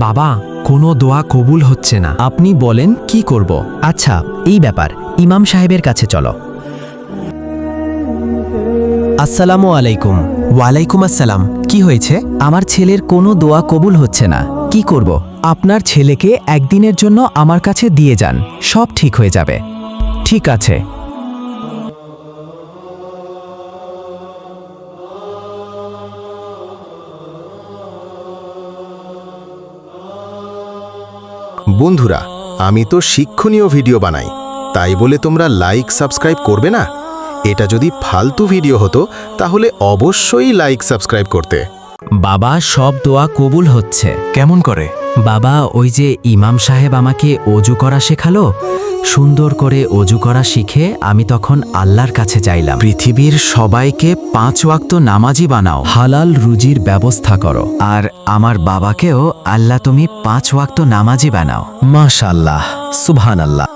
বাবা, কোনো দোয়া কবুল হচ্ছে না। আপনি বলেন কি করব? আচ্ছা, এই ব্যাপার, ইমাম সাহেবের কাছে চলো। আসসালামু আলাইকুম। ওয়ালাইকুম আসসালাম। কি হয়েছে? আমার ছেলের কোনো দোয়া কবুল হচ্ছে না, কি করব? আপনার ছেলেকে একদিনের জন্য আমার কাছে দিয়ে যান, সব ঠিক হয়ে যাবে। ঠিক আছে। বন্ধুরা, আমি তো শিক্ষণীয় ভিডিও বানাই, তাই বলে তোমরা লাইক সাবস্ক্রাইব করবে না? এটা যদি ফালতু ভিডিও হতো তাহলে অবশ্যই লাইক সাবস্ক্রাইব করতে। বাবা, সব দোয়া কবুল হচ্ছে। কেমন করে? বাবা, ওই যে ইমাম সাহেব আমাকে অজু করা শেখালো, সুন্দর করে অজু করা শিখে আমি তখন আল্লাহর কাছে চাইলাম, পৃথিবীর সবাইকে 5 ওয়াক্ত নামাজি বানাও, হালাল রুজির ব্যবস্থা করো, আর আমার বাবাকেও আল্লাহ তুমি 5 ওয়াক্ত নামাজি বানাও। মাশাআল্লাহ, সুবহানাল্লাহ।